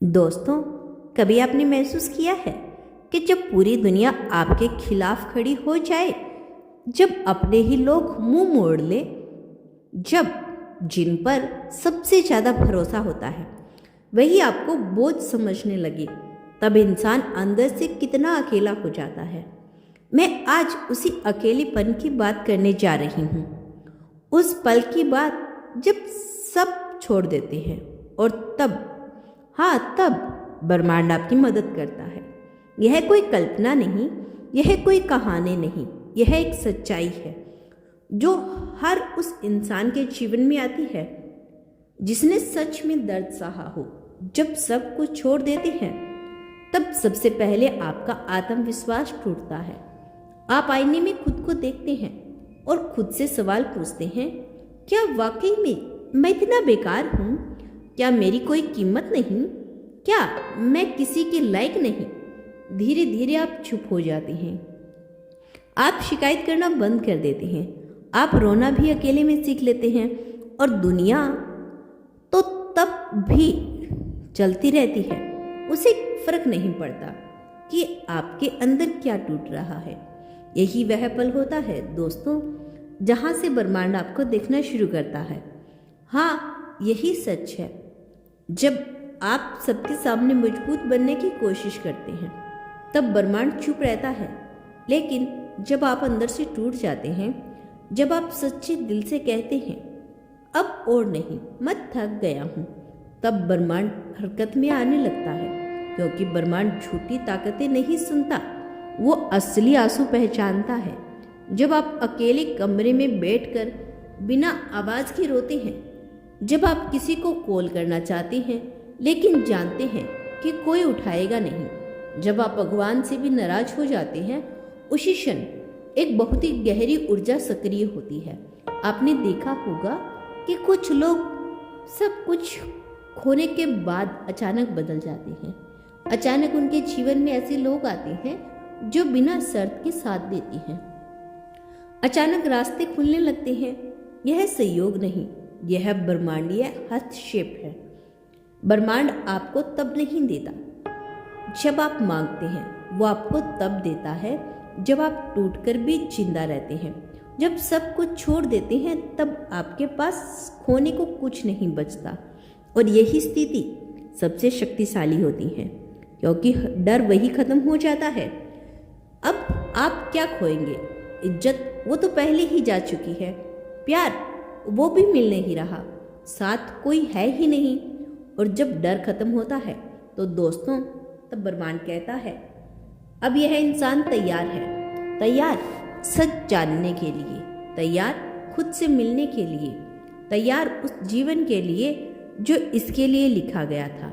दोस्तों, कभी आपने महसूस किया है कि जब पूरी दुनिया आपके खिलाफ खड़ी हो जाए, जब अपने ही लोग मुंह मोड़ ले, जब जिन पर सबसे ज़्यादा भरोसा होता है वही आपको बोझ समझने लगे, तब इंसान अंदर से कितना अकेला हो जाता है। मैं आज उसी अकेलेपन की बात करने जा रही हूँ। उस पल की बात जब सब छोड़ देते हैं और तब ब्रह्मांड आपकी मदद करता है। यह कोई कल्पना नहीं, यह कोई कहानी नहीं, यह एक सच्चाई है जो हर उस इंसान के जीवन में आती है जिसने सच में दर्द सहा हो। जब सब कुछ छोड़ देते हैं तब सबसे पहले आपका आत्मविश्वास टूटता है। आप आईने में खुद को देखते हैं और खुद से सवाल पूछते हैं, क्या वाकई में मैं इतना बेकार हूँ? क्या मेरी कोई कीमत नहीं? क्या मैं किसी के लायक नहीं? धीरे धीरे आप चुप हो जाते हैं। आप शिकायत करना बंद कर देते हैं। आप रोना भी अकेले में सीख लेते हैं और दुनिया तो तब भी चलती रहती है। उसे फर्क नहीं पड़ता कि आपके अंदर क्या टूट रहा है। यही वह पल होता है दोस्तों, जहां से ब्रह्मांड आपको देखना शुरू करता है। हाँ, यही सच है। जब आप सबके सामने मजबूत बनने की कोशिश करते हैं तब ब्रह्मांड चुप रहता है, लेकिन जब आप अंदर से टूट जाते हैं, जब आप सच्चे दिल से कहते हैं अब और नहीं, मैं थक गया हूँ, तब ब्रह्मांड हरकत में आने लगता है। क्योंकि ब्रह्मांड झूठी ताकतें नहीं सुनता, वो असली आंसू पहचानता है। जब आप अकेले कमरे में बैठकर बिना आवाज के रोते हैं, जब आप किसी को कॉल करना चाहते हैं लेकिन जानते हैं कि कोई उठाएगा नहीं, जब आप भगवान से भी नाराज हो जाते हैं, उसी क्षण एक बहुत ही गहरी ऊर्जा सक्रिय होती है। आपने देखा होगा कि कुछ लोग सब कुछ खोने के बाद अचानक बदल जाते हैं। अचानक उनके जीवन में ऐसे लोग आते हैं जो बिना शर्त के साथ देते हैं। अचानक रास्ते खुलने लगते हैं। यह संयोग नहीं, यह ब्रह्मांडीय हस्तक्षेप है। ब्रह्मांड आपको तब नहीं देता जब आप मांगते हैं, वो आपको तब देता है जब आप टूटकर भी जिंदा रहते हैं। जब सब कुछ छोड़ देते हैं तब आपके पास खोने को कुछ नहीं बचता। और यही स्थिति सबसे शक्तिशाली होती है, क्योंकि डर वही खत्म हो जाता है। अब आप क्या खोएंगे? इज्जत वो तो पहले ही जा चुकी है। प्यार वो भी मिल नहीं रहा। साथ कोई है ही नहीं। और जब डर खत्म होता है तो दोस्तों, तब ब्रह्मांड कहता है अब यह इंसान तैयार है। तैयार सच जानने के लिए, तैयार खुद से मिलने के लिए, तैयार उस जीवन के लिए जो इसके लिए लिखा गया था।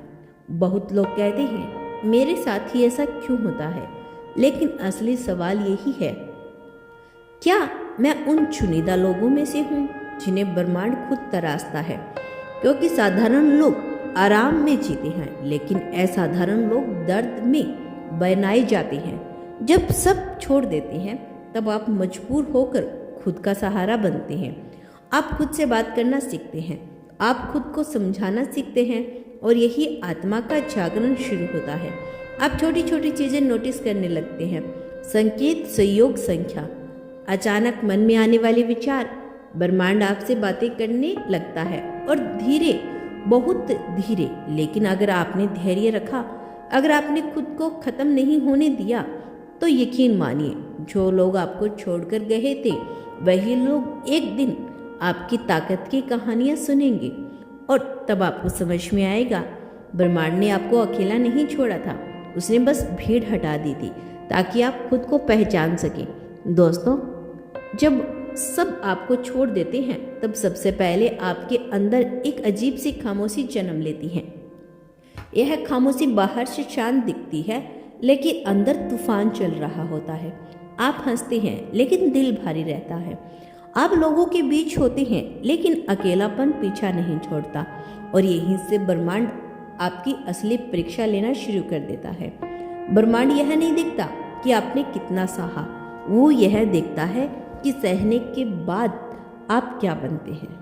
बहुत लोग कहते हैं मेरे साथ ही ऐसा क्यों होता है, लेकिन असली सवाल यही है, क्या मैं उन चुनिंदा लोगों में से हूँ जिन्हें ब्रह्मांड खुद तराशता है? क्योंकि साधारण लोग आराम में जीते हैं, लेकिन असाधारण लोग दर्द में बनाए जाते हैं। जब सब छोड़ देते हैं तब आप मजबूर होकर खुद का सहारा बनते हैं। आप खुद से बात करना सीखते हैं, आप खुद को समझाना सीखते हैं, और यही आत्मा का जागरण शुरू होता है। आप छोटी छोटी चीज़ें नोटिस करने लगते हैं। संकेत, सहयोग, संख्या, अचानक मन में आने वाले विचार, ब्रह्मांड आपसे बातें करने लगता है। और धीरे, बहुत धीरे, लेकिन अगर आपने धैर्य रखा, अगर आपने खुद को खत्म नहीं होने दिया, तो यकीन मानिए जो लोग आपको छोड़कर गए थे वही लोग एक दिन आपकी ताकत की कहानियां सुनेंगे। और तब आपको समझ में आएगा ब्रह्मांड ने आपको अकेला नहीं छोड़ा था, उसने बस भीड़ हटा दी थी ताकि आप खुद को पहचान सकें। दोस्तों, जब सब आपको छोड़ देते हैं तब सबसे पहले आपके अंदर एक अजीब सी खामोशी जन्म लेती है। यह खामोशी बाहर से शांत दिखती है, लेकिन अंदर तूफान चल रहा होता है। आप हंसते हैं लेकिन दिल भारी रहता है। आप लोगों के बीच होते हैं लेकिन अकेलापन पीछा नहीं छोड़ता। और यहीं से ब्रह्मांड आपकी असली परीक्षा लेना शुरू कर देता है। ब्रह्मांड यह नहीं देखता कि आपने कितना सहा, वो यह देखता है कि सहने के बाद आप क्या बनते हैं।